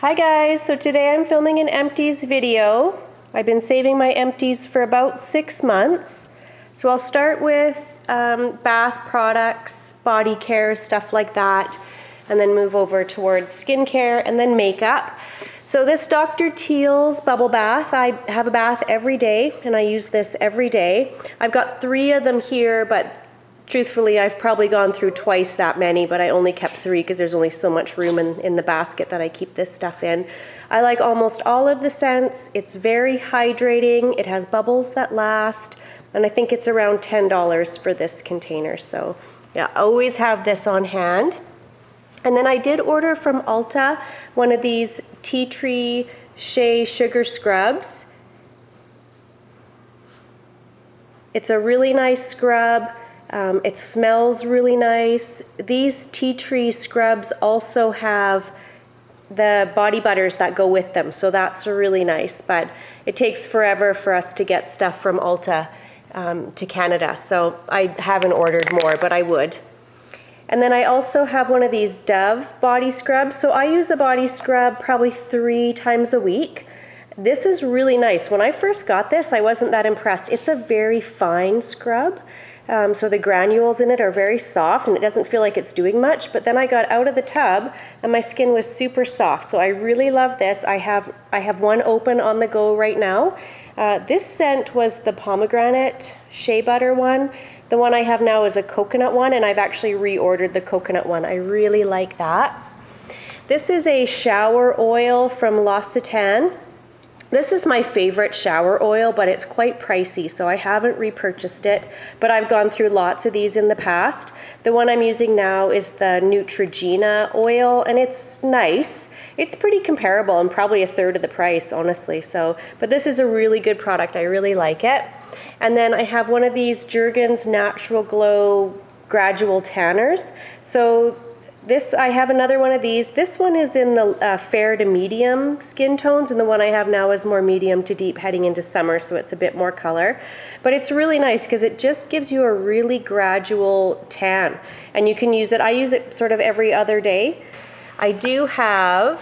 Hi guys, so today I'm filming an Empties video. I've been saving my Empties for about 6 months. So I'll start with bath products, body care, stuff like that, and then move over towards skincare and then makeup. So this Dr. Teals bubble bath, I have a bath every day and I use this every day. I've got 3 of them here, but truthfully, I've probably gone through twice that many, but I only kept 3 because there's only so much room in the basket that I keep this stuff in. I like almost all of the scents. It's very hydrating. It has bubbles that last, and I think it's around $10 for this container. So yeah, always have this on hand. And then I did order from Ulta one of these tea tree Shea sugar scrubs. It's a really nice scrub. It smells really nice. These tea tree scrubs also have the body butters that go with them, so that's really nice, but it takes forever for us to get stuff from Ulta to Canada, so I haven't ordered more, but I would. And then I also have one of these Dove body scrubs. So I use a body scrub probably 3 times a week. This is really nice. When I first got this, I wasn't that impressed. It's a very fine scrub. So the granules in it are very soft and it doesn't feel like it's doing much, but then I got out of the tub and my skin was super soft. So I really love this. I have one open on the go right now. This scent was the Pomegranate Shea Butter one. The one I have now is a coconut one, and I've actually reordered the coconut one. I really like that. This is a shower oil from L'Occitane. This is my favorite shower oil, but it's quite pricey, so I haven't repurchased it, but I've gone through lots of these in the past. The one I'm using now is the Neutrogena oil, and it's nice. It's pretty comparable and probably 1/3 of the price, honestly. So, but this is a really good product. I really like it. And then I have one of these Jergens Natural Glow Gradual Tanners. So this, I have another one of these. This one is in the fair to medium skin tones, and the one I have now is more medium to deep heading into summer, so it's a bit more color. But it's really nice because it just gives you a really gradual tan, and you can use it. I use it sort of every other day. I do have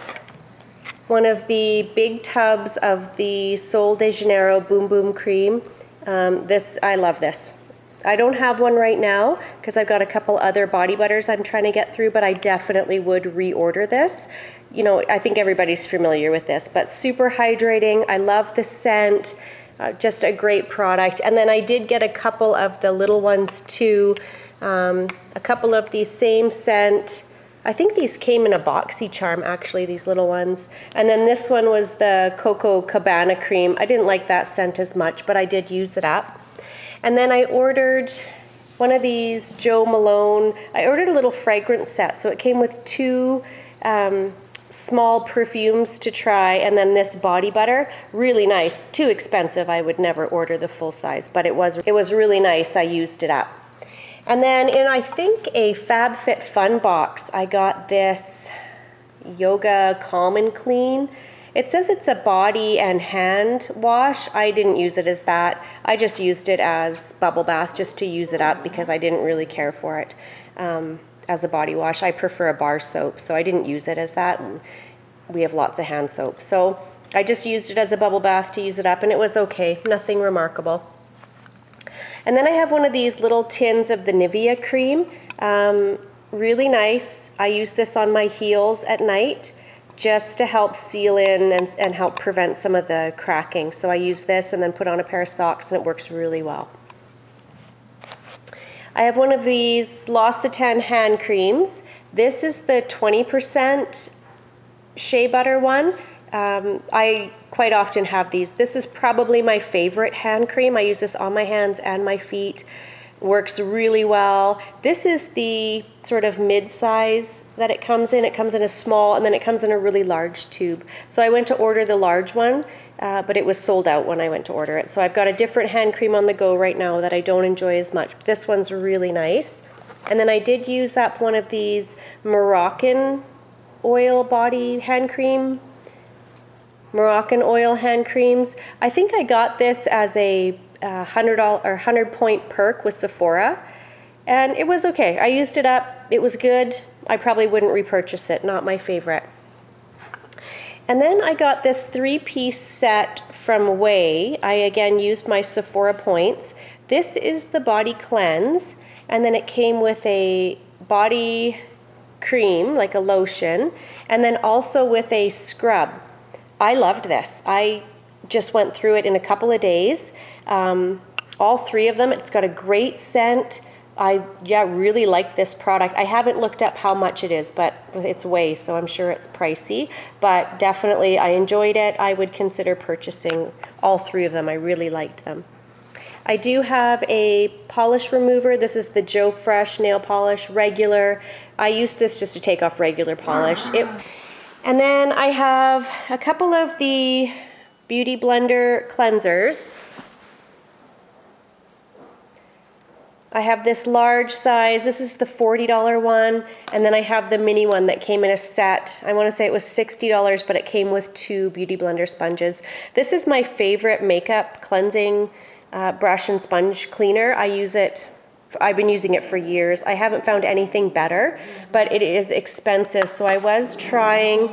one of the big tubs of the Sol de Janeiro Boom Boom Cream. I love this. I don't have one right now because I've got a couple other body butters I'm trying to get through, but I definitely would reorder this. You know, I think everybody's familiar with this, but super hydrating. I love the scent, just a great product. And then I did get a couple of the little ones too, a couple of the same scent. I think these came in a boxy charm, actually, these little ones. And then this one was the Coco Cabana Cream. I didn't like that scent as much, but I did use it up. And then I ordered one of these Jo Malone. I ordered a little fragrance set, so it came with 2 small perfumes to try, and then this body butter. Really nice. Too expensive. I would never order the full size, but it was really nice. I used it up. And then in, I think, a FabFitFun box, I got this Yoga Calm and Clean. It says it's a body and hand wash. I didn't use it as that. I just used it as bubble bath just to use it up because I didn't really care for it as a body wash. I prefer a bar soap, so I didn't use it as that. And we have lots of hand soap. So I just used it as a bubble bath to use it up, and it was okay. Nothing remarkable. And then I have one of these little tins of the Nivea Cream. Really nice. I use this on my heels at night just to help seal in and help prevent some of the cracking. So I use this and then put on a pair of socks, and it works really well. I have one of these L'Occitane hand creams. This is the 20% shea butter one. I quite often have these. This is probably my favorite hand cream. I use this on my hands and my feet. Works really well. This is the sort of mid-size that it comes in. It comes in a small, and then it comes in a really large tube. So I went to order the large one, but it was sold out when I went to order it. So I've got a different hand cream on the go right now that I don't enjoy as much. This one's really nice. And then I did use up one of these Moroccan oil body hand cream. Moroccan oil hand creams. I think I got this as a $100 or 100-point perk with Sephora, and it was okay. I used it up. It was good. I probably wouldn't repurchase it. Not my favorite. And then I got this 3-piece set from Way. I again used my Sephora points. This is the body cleanse, and then it came with a body cream, like a lotion, and then also with a scrub. I loved this. I just went through it in a couple of days. All 3 of them. It's got a great scent. I really like this product. I haven't looked up how much it is, but it's Way, so I'm sure it's pricey. But definitely, I enjoyed it. I would consider purchasing all 3 of them. I really liked them. I do have a polish remover. This is the Joe Fresh nail polish, regular. I use this just to take off regular polish. And then I have a couple of the Beauty Blender cleansers. I have this large size. This is the $40 one, and then I have the mini one that came in a set. I want to say it was $60, but it came with 2 Beauty Blender sponges. This is my favorite makeup cleansing brush and sponge cleaner. I use it. I've been using it for years. I haven't found anything better, but it is expensive. So I was trying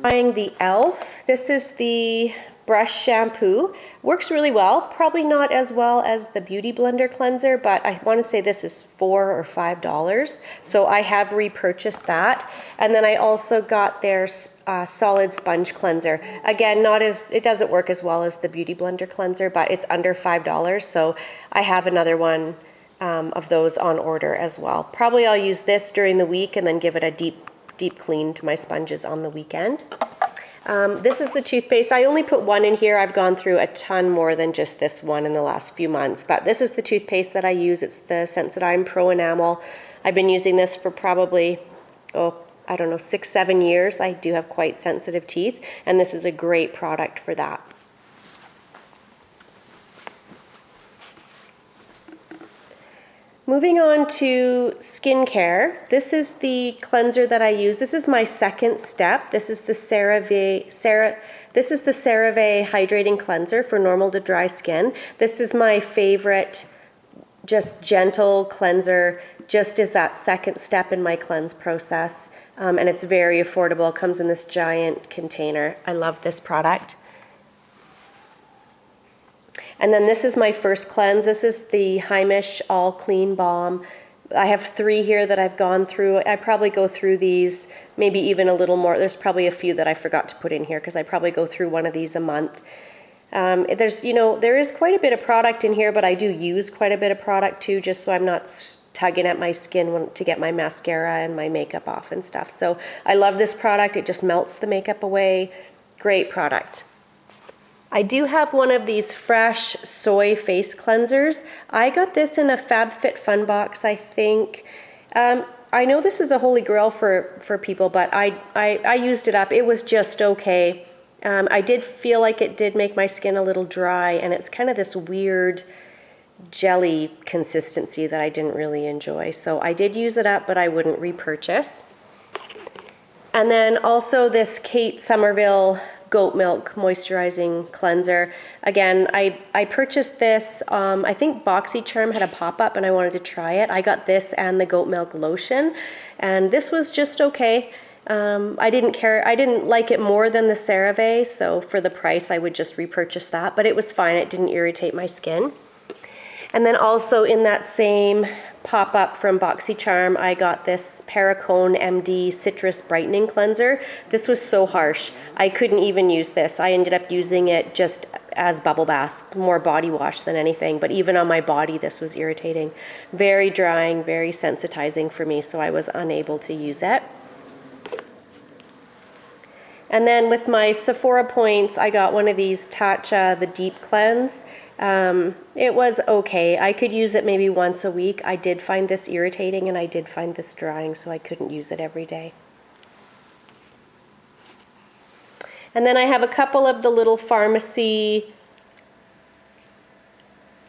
the e.l.f. This is the brush shampoo. Works really well. Probably not as well as the Beauty Blender cleanser, but I want to say this is $4 or $5. So I have repurchased that. And then I also got their solid sponge cleanser. Again, it doesn't work as well as the Beauty Blender cleanser, but it's under $5. So I have another one of those on order as well. Probably I'll use this during the week and then give it a deep clean to my sponges on the weekend. This is the toothpaste. I only put 1 in here. I've gone through a ton more than just this one in the last few months, but this is the toothpaste that I use. It's the Sensodyne Pro Enamel. I've been using this for probably, I don't know, 6-7 years. I do have quite sensitive teeth, and this is a great product for that. Moving on to skincare, this is the cleanser that I use. This is my second step. This is the CeraVe Hydrating Cleanser for normal to dry skin. This is my favorite, just gentle cleanser, just as that second step in my cleanse process. And it's very affordable. It comes in this giant container. I love this product. And then this is my first cleanse. This is the Heimish All Clean Balm. I have 3 here that I've gone through. I probably go through these maybe even a little more. There's probably a few that I forgot to put in here because I probably go through one of these a month. There is quite a bit of product in here, but I do use quite a bit of product too, just so I'm not tugging at my skin to get my mascara and my makeup off and stuff. So I love this product. It just melts the makeup away. Great product. I do have one of these fresh soy face cleansers. I got this in a FabFitFun box, I think. I know this is a holy grail for people, but I used it up. It was just okay. I did feel like it did make my skin a little dry, and it's kind of this weird jelly consistency that I didn't really enjoy. So I did use it up, but I wouldn't repurchase. And then also this Kate Somerville Goat Milk Moisturizing Cleanser. Again, I purchased this, I think BoxyCharm had a pop-up and I wanted to try it. I got this and the Goat Milk Lotion, and this was just okay. I didn't like it more than the CeraVe, so for the price I would just repurchase that, but it was fine. It didn't irritate my skin. And then also in that same pop-up from BoxyCharm, I got this Perricone MD Citrus Brightening Cleanser. This was so harsh. I couldn't even use this. I ended up using it just as bubble bath, more body wash than anything, but even on my body this was irritating. Very drying, very sensitizing for me, so I was unable to use it. And then with my Sephora points, I got one of these Tatcha, the Deep Cleanse. It was okay. I could use it maybe once a week. I did find this irritating and I did find this drying, so I couldn't use it every day. And then I have a couple of the little pharmacy,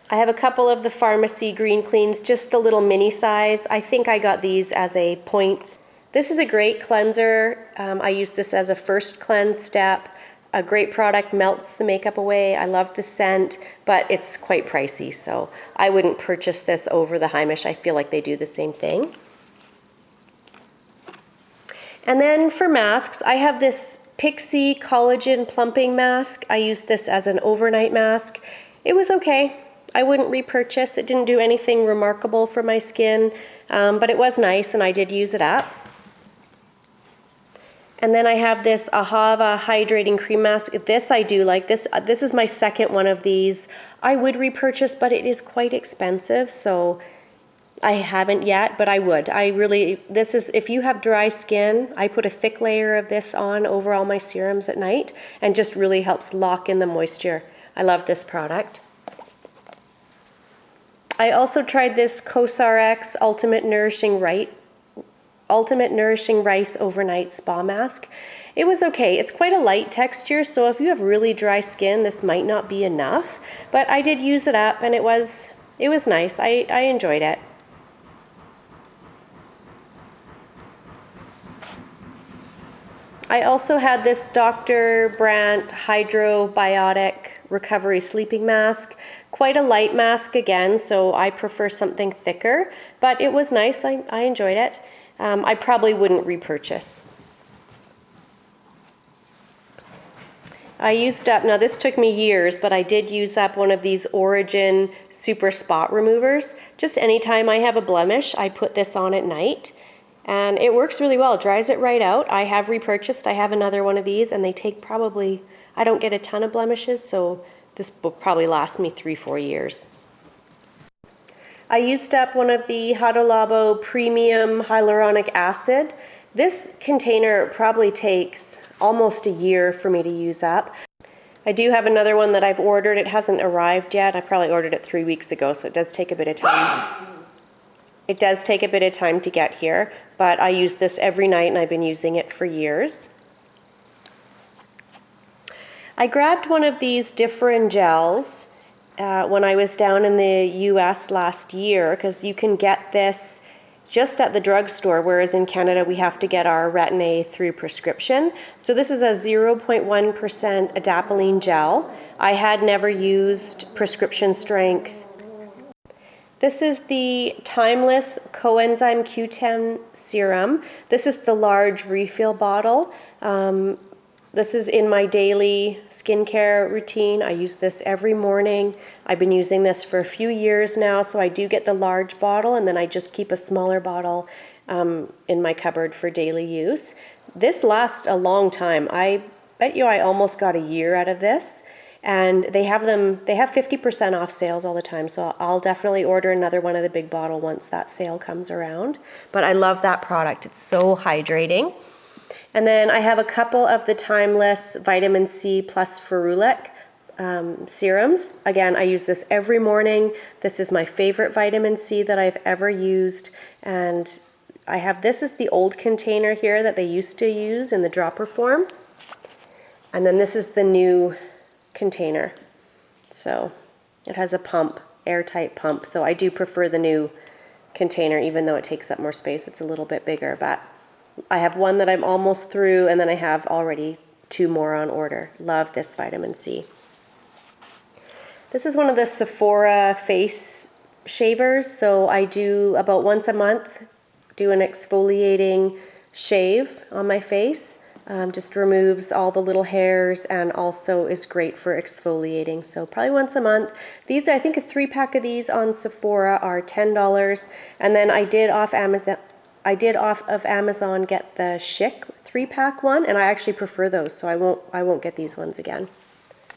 Green Cleans, just the little mini size. I think I got these as a point. This is a great cleanser. I use this as a first cleanse step. A great product, melts the makeup away. I love the scent, but it's quite pricey, so I wouldn't purchase this over the Heimish. I feel like they do the same thing. And then for masks, I have this Pixie Collagen Plumping Mask. I used this as an overnight mask. It was okay. I wouldn't repurchase. It didn't do anything remarkable for my skin, but it was nice and I did use it up. And then I have this Ahava Hydrating Cream Mask. This I do like. This is my second one of these. I would repurchase, but it is quite expensive, so I haven't yet, but I would. This is, if you have dry skin, I put a thick layer of this on over all my serums at night and just really helps lock in the moisture. I love this product. I also tried this CosRx Ultimate Nourishing Rice Overnight Spa Mask. It was okay. It's quite a light texture, so if you have really dry skin, this might not be enough, but I did use it up and it was nice. I enjoyed it. I also had this Dr. Brandt Hydro Biotic Recovery Sleeping Mask. Quite a light mask again, so I prefer something thicker, but it was nice. I enjoyed it. I probably wouldn't repurchase. I used up, now this took me years, but I did use up one of these Origen Super Spot Removers. Just anytime I have a blemish, I put this on at night. And it works really well, it dries it right out. I have repurchased, I have another one of these, and they take probably, I don't get a ton of blemishes, so this will probably last me 3-4 years. I used up one of the Hada Labo Premium Hyaluronic Acid. This container probably takes almost a year for me to use up. I do have another one that I've ordered. It hasn't arrived yet. I probably ordered it 3 weeks ago, so it does take a bit of time. It does take a bit of time to get here, but I use this every night and I've been using it for years. I grabbed one of these different gels when I was down in the US last year, because you can get this just at the drugstore, whereas in Canada we have to get our Retin-A through prescription. So this is a 0.1% adapalene gel. I had never used prescription strength. This is the Timeless Coenzyme Q10 Serum. This is the large refill bottle. This is in my daily skincare routine. I use this every morning. I've been using this for a few years now, so I do get the large bottle and then I just keep a smaller bottle in my cupboard for daily use. This lasts a long time. I bet you I almost got a year out of this, and they have 50% off sales all the time, so I'll definitely order another one of the big bottle once that sale comes around. But I love that product. It's so hydrating. And then I have a couple of the Timeless Vitamin C plus Ferulic serums. Again, I use this every morning. This is my favorite vitamin C that I've ever used. And I have, this is the old container here that they used to use in the dropper form. And then this is the new container. So it has a pump, airtight pump. So I do prefer the new container, even though it takes up more space. It's a little bit bigger, but I have one that I'm almost through, and then I have already 2 more on order. Love this vitamin C. This is one of the Sephora face shavers. So I do about once a month, do an exfoliating shave on my face. Just removes all the little hairs and also is great for exfoliating. So probably once a month. These, I think a 3-pack of these on Sephora are $10. And then I did off of Amazon get the Schick 3-pack one, and I actually prefer those, so I won't get these ones again.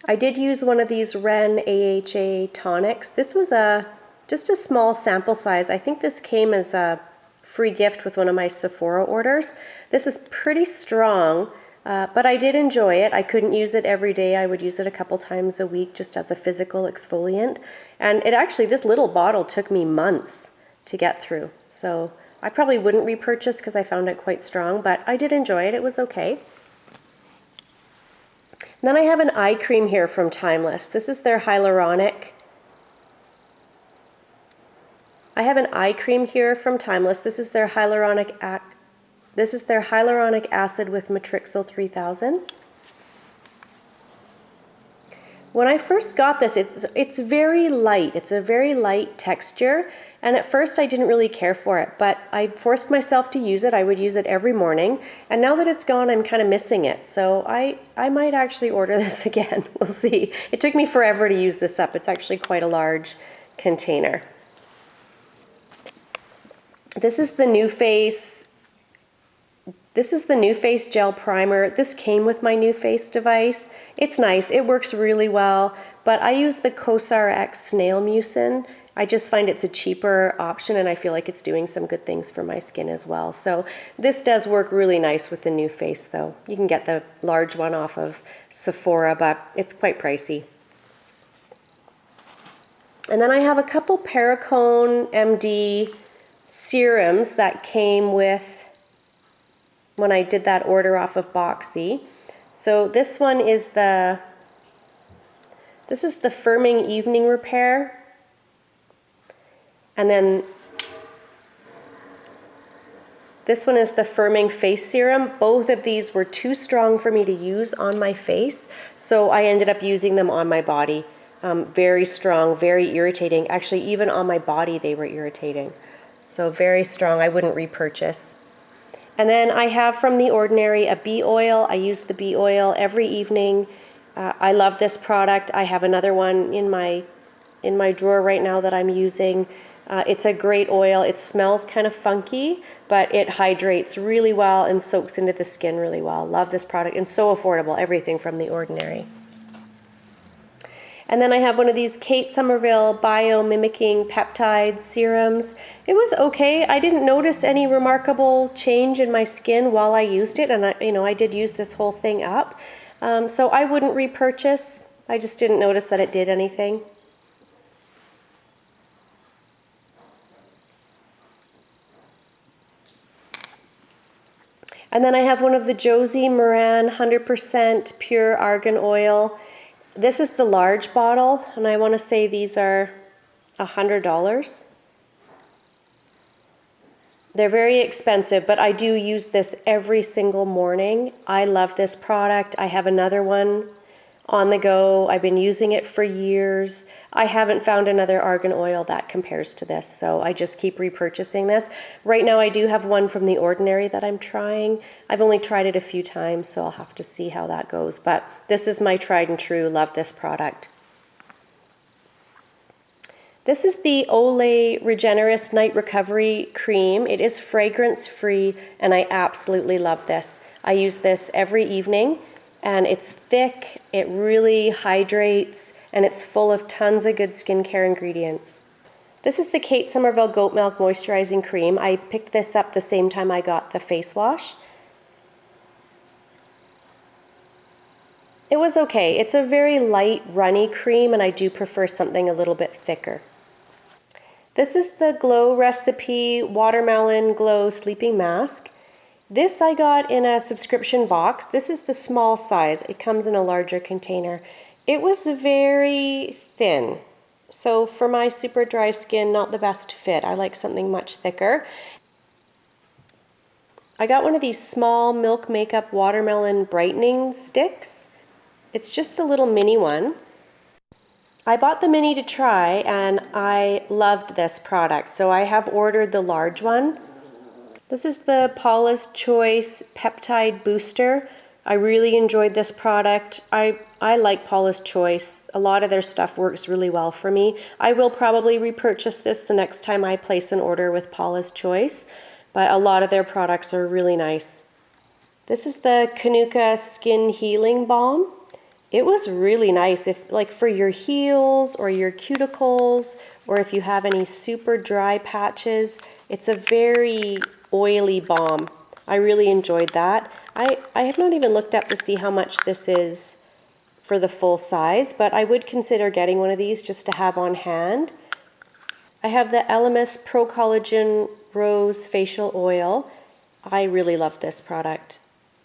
I did use one of these Ren AHA tonics. This was just a small sample size. I think this came as a free gift with one of my Sephora orders. This is pretty strong, but I did enjoy it. I couldn't use it every day. I would use it a couple times a week just as a physical exfoliant. And it actually, this little bottle took me months to get through. So I probably wouldn't repurchase because I found it quite strong, but I did enjoy it. It was okay. And then I have an eye cream here from Timeless. This is their hyaluronic. I have an eye cream here from Timeless. This is their hyaluronic acid with Matrixyl 3000. When I first got this, it's very light. It's a very light texture, And at first I didn't really care for it, but I forced myself to use it. I would use it every morning. And now that it's gone, I'm kind of missing it. So I might actually order this again. We'll see. It took me forever to use this up. It's actually quite a large container. This is the NuFace. This is the NuFace Gel Primer. This came with my NuFace device. It's nice. It works really well. But I use the CosRX Snail Mucin. I just find it's a cheaper option, and I feel like it's doing some good things for my skin as well. So this does work really nice with the NuFace, though. You can get the large one off of Sephora, but it's quite pricey. And then I have a couple Perricone MD serums that came with when I did that order off of Boxy. So this one is the Firming Evening Repair. And then this one is the Firming Face Serum. Both of these were too strong for me to use on my face, so I ended up using them on my body. Very strong, very irritating. Actually, even on my body they were irritating. So very strong, I wouldn't repurchase. And then I have from The Ordinary a bee oil. I use the bee oil every evening. I love this product. I have another one in my drawer right now that I'm using. It's a great oil. It smells kind of funky, but it hydrates really well and soaks into the skin really well. Love this product, and so affordable, everything from The Ordinary. And then I have one of these Kate Somerville Bio-Mimicking Peptide Serums. It was okay. I didn't notice any remarkable change in my skin while I used it, and I did use this whole thing up. So I wouldn't repurchase. I just didn't notice that it did anything. And then I have one of the Josie Maran 100% pure argan oil. This is the large bottle, and I want to say these are $100. They're very expensive, but I do use this every single morning. I love this product. I have another one on the go. I've been using it for years. I haven't found another argan oil that compares to this, so I just keep repurchasing this. Right now I do have one from The Ordinary that I'm trying. I've only tried it a few times, so I'll have to see how that goes, but this is my tried and true. Love this product. This is the Olay Regenerist Night Recovery Cream. It is fragrance free, and I absolutely love this. I use this every evening, and it's thick, it really hydrates, and it's full of tons of good skincare ingredients. This is the Kate Somerville Goat Milk Moisturizing Cream. I picked this up the same time I got the face wash. It was okay. It's a very light, runny cream, and I do prefer something a little bit thicker. This is the Glow Recipe Watermelon Glow Sleeping Mask. This I got in a subscription box. This is the small size. It comes in a larger container. It was very thin. So for my super dry skin, not the best fit. I like something much thicker. I got one of these small Milk Makeup Watermelon Brightening Sticks. It's just the little mini one. I bought the mini to try, and I loved this product. So I have ordered the large one. This is the Paula's Choice Peptide Booster. I really enjoyed this product. I like Paula's Choice. A lot of their stuff works really well for me. I will probably repurchase this the next time I place an order with Paula's Choice, but a lot of their products are really nice. This is the Kanika Skin Healing Balm. It was really nice, if like for your heels or your cuticles, or if you have any super dry patches. It's a very oily balm. I really enjoyed that. I have not even looked up to see how much this is for the full size, but I would consider getting one of these just to have on hand. I have the Elemis Pro-Collagen Rose Facial Oil. I really love this product.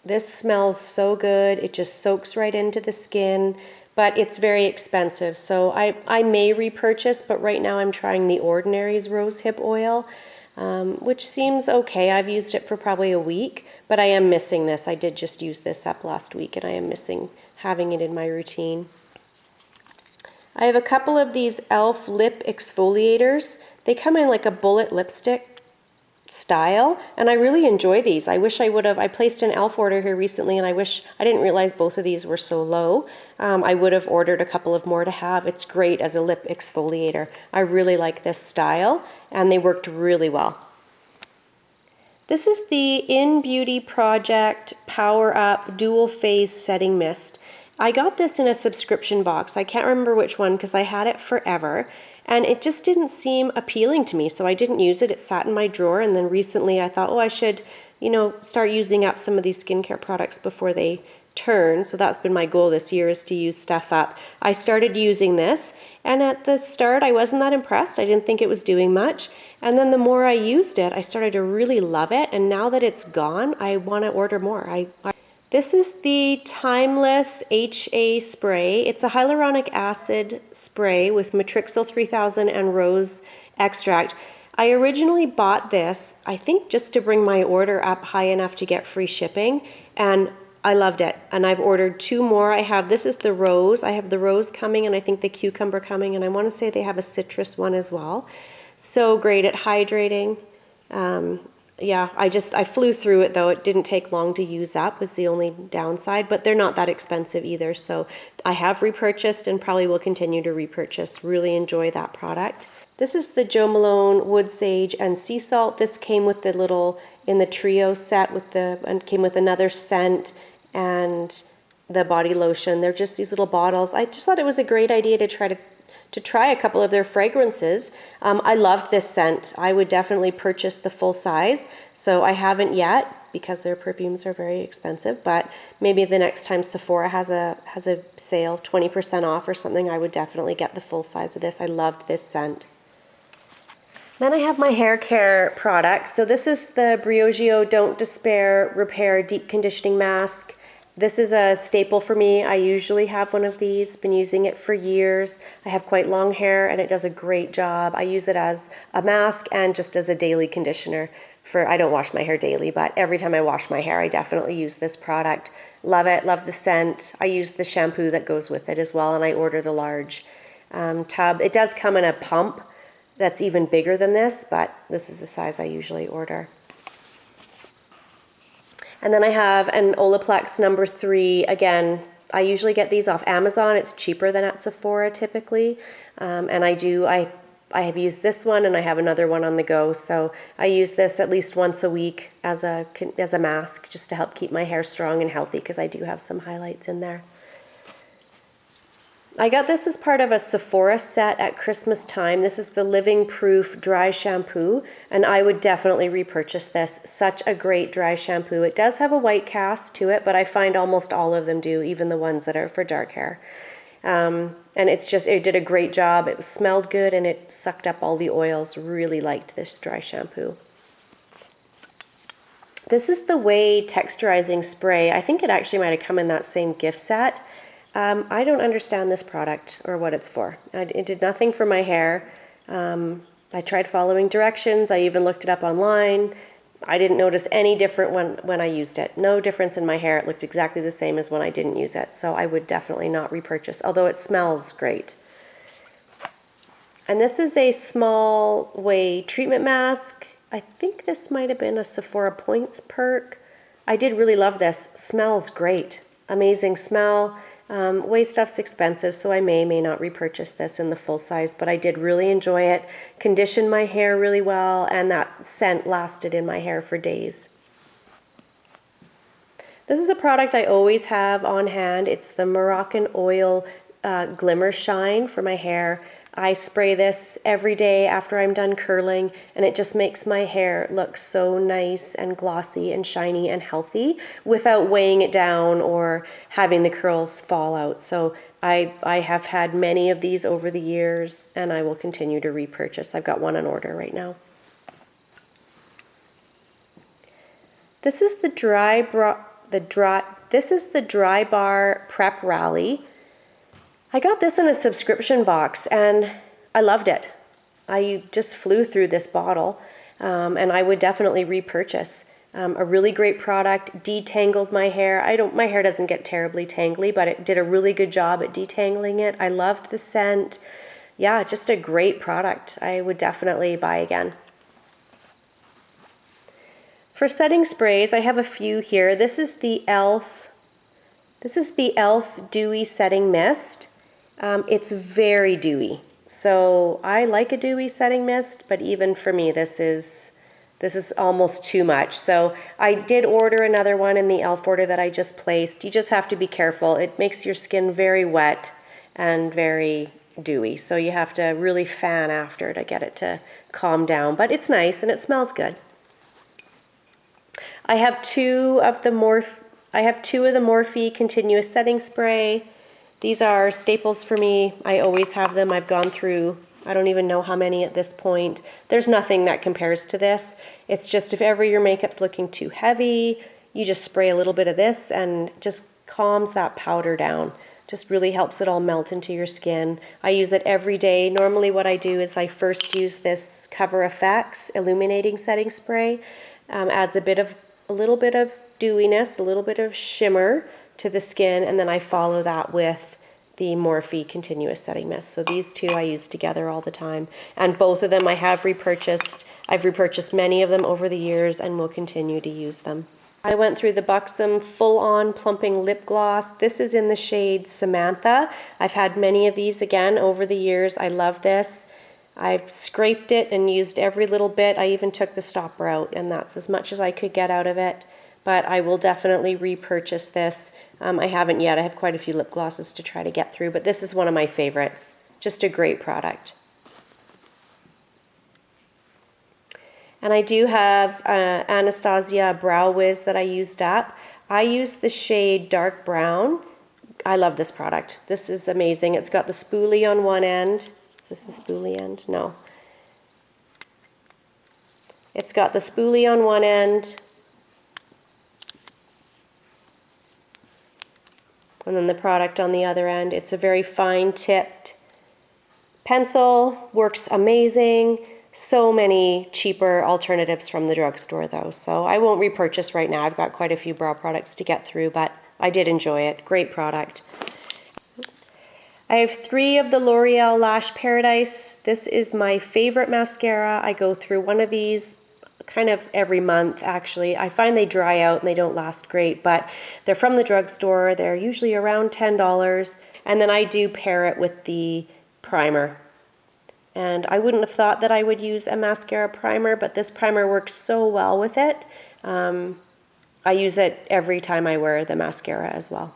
This smells so good. It just soaks right into the skin, but it's very expensive. So I may repurchase, but right now I'm trying The Ordinary's Rose Hip Oil, which seems okay. I've used it for probably a week, but I am missing this. I did just use this up last week, and I am missing having it in my routine. I have a couple of these e.l.f. lip exfoliators. They come in like a bullet lipstick style, and I really enjoy these. I wish I would have, I placed an e.l.f. order here recently, and I wish, I didn't realize both of these were so low. I would have ordered a couple of more to have. It's great as a lip exfoliator. I really like this style, and they worked really well. This is the In Beauty Project Power Up Dual Phase Setting Mist. I got this in a subscription box. I can't remember which one because I had it forever, and it just didn't seem appealing to me, so I didn't use it. It sat in my drawer, and then recently I thought, oh, I should, you know, start using up some of these skincare products before they turn. So that's been my goal this year, is to use stuff up. I started using this, and at the start I wasn't that impressed. I didn't think it was doing much. And then the more I used it, I started to really love it. And now that it's gone, I want to order more. This is the Timeless HA spray. It's a hyaluronic acid spray with Matrixyl 3000 and rose extract. I originally bought this, I think just to bring my order up high enough to get free shipping, and I loved it. And I've ordered 2 more. This is the rose. I have the rose coming, and I think the cucumber coming, and I want to say they have a citrus one as well. So great at hydrating. Yeah, I flew through it though. It didn't take long to use up, was the only downside, but they're not that expensive either. So I have repurchased and probably will continue to repurchase. Really enjoy that product. This is the Jo Malone Wood Sage and Sea Salt. This came with the little, in the trio set and came with another scent and the body lotion. They're just these little bottles. I just thought it was a great idea to try a couple of their fragrances. I loved this scent. I would definitely purchase the full size. So I haven't yet because their perfumes are very expensive, but maybe the next time Sephora has a sale, 20% off or something, I would definitely get the full size of this. I loved this scent. Then I have my hair care products. So this is the Briogeo Don't Despair Repair Deep Conditioning Mask. This is a staple for me. I usually have one of these, been using it for years. I have quite long hair and it does a great job. I use it as a mask and just as a daily conditioner. I don't wash my hair daily, but every time I wash my hair, I definitely use this product. Love it, love the scent. I use the shampoo that goes with it as well, and I order the large tub. It does come in a pump that's even bigger than this, but this is the size I usually order. And then I have an Olaplex number 3. Again, I usually get these off Amazon. It's cheaper than at Sephora typically. And I have used this one, and I have another one on the go. So I use this at least once a week as a mask, just to help keep my hair strong and healthy, because I do have some highlights in there. I got this as part of a Sephora set at Christmas time. This is the Living Proof Dry Shampoo, and I would definitely repurchase this. Such a great dry shampoo. It does have a white cast to it, but I find almost all of them do, even the ones that are for dark hair. And it did a great job. It smelled good, and it sucked up all the oils. Really liked this dry shampoo. This is the Way Texturizing Spray. I think it actually might have come in that same gift set. I don't understand this product or what it's for. It did nothing for my hair. I tried following directions. I even looked it up online. I didn't notice any different when I used it. No difference in my hair. It looked exactly the same as when I didn't use it. So I would definitely not repurchase, although it smells great. And this is a Small Way treatment mask. I think this might have been a Sephora Points perk. I did really love this. Smells great. Amazing smell. Way stuff's expensive, so I may not repurchase this in the full size, but I did really enjoy it. Conditioned my hair really well, and that scent lasted in my hair for days. This is a product I always have on hand. It's the Moroccan Oil Glimmer Shine for my hair. I spray this every day after I'm done curling, and it just makes my hair look so nice and glossy and shiny and healthy without weighing it down or having the curls fall out. So I have had many of these over the years, and I will continue to repurchase. I've got one on order right now. This is the Dry Bar Prep Rally. I got this in a subscription box, and I loved it. I just flew through this bottle, and I would definitely repurchase. A really great product, detangled my hair. My hair doesn't get terribly tangly, but it did a really good job at detangling it. I loved the scent. yeah, just a great product. I would definitely buy again. For setting sprays, I have a few here. This is the e.l.f. Dewy Setting Mist. It's very dewy. So I like a dewy setting mist, but even for me, this is almost too much. So I did order another one in the e.l.f. order that I just placed. You just have to be careful. It makes your skin very wet and very dewy. So you have to really fan after to get it to calm down. But it's nice and it smells good. I have two of the Morphe Continuous Setting Spray. These are staples for me. I always have them. I've gone through, I don't even know how many at this point. There's nothing that compares to this. It's just if ever your makeup's looking too heavy, you just spray a little bit of this and just calms that powder down. Just really helps it all melt into your skin. I use it every day. Normally what I do is I first use this Cover FX Illuminating Setting Spray. Adds a little bit of dewiness, a little bit of shimmer to the skin, and then I follow that with the Morphe Continuous Setting Mist. So these two I use together all the time. And both of them I have repurchased. I've repurchased many of them over the years and will continue to use them. I went through the Buxom Full On Plumping Lip Gloss. This is in the shade Samantha. I've had many of these again over the years. I love this. I've scraped it and used every little bit. I even took the stopper out, and that's as much as I could get out of it. But I will definitely repurchase this. I haven't yet. I have quite a few lip glosses to try to get through, but this is one of my favorites. Just a great product. And I do have Anastasia Brow Wiz that I used up. I use the shade Dark Brown. I love this product. This is amazing. It's got the spoolie on one end. Is this the spoolie end? No. It's got the spoolie on one end. And then the product on the other end. It's a very fine tipped pencil, works amazing. So many cheaper alternatives from the drugstore though. So I won't repurchase right now. I've got quite a few brow products to get through, but I did enjoy it. Great product. I have 3 of the L'Oreal Lash Paradise. This is my favorite mascara. I go through one of these kind of every month actually. I find they dry out and they don't last great, but they're from the drugstore. They're usually around $10. And then I do pair it with the primer. And I wouldn't have thought that I would use a mascara primer, but this primer works so well with it. I use it every time I wear the mascara as well.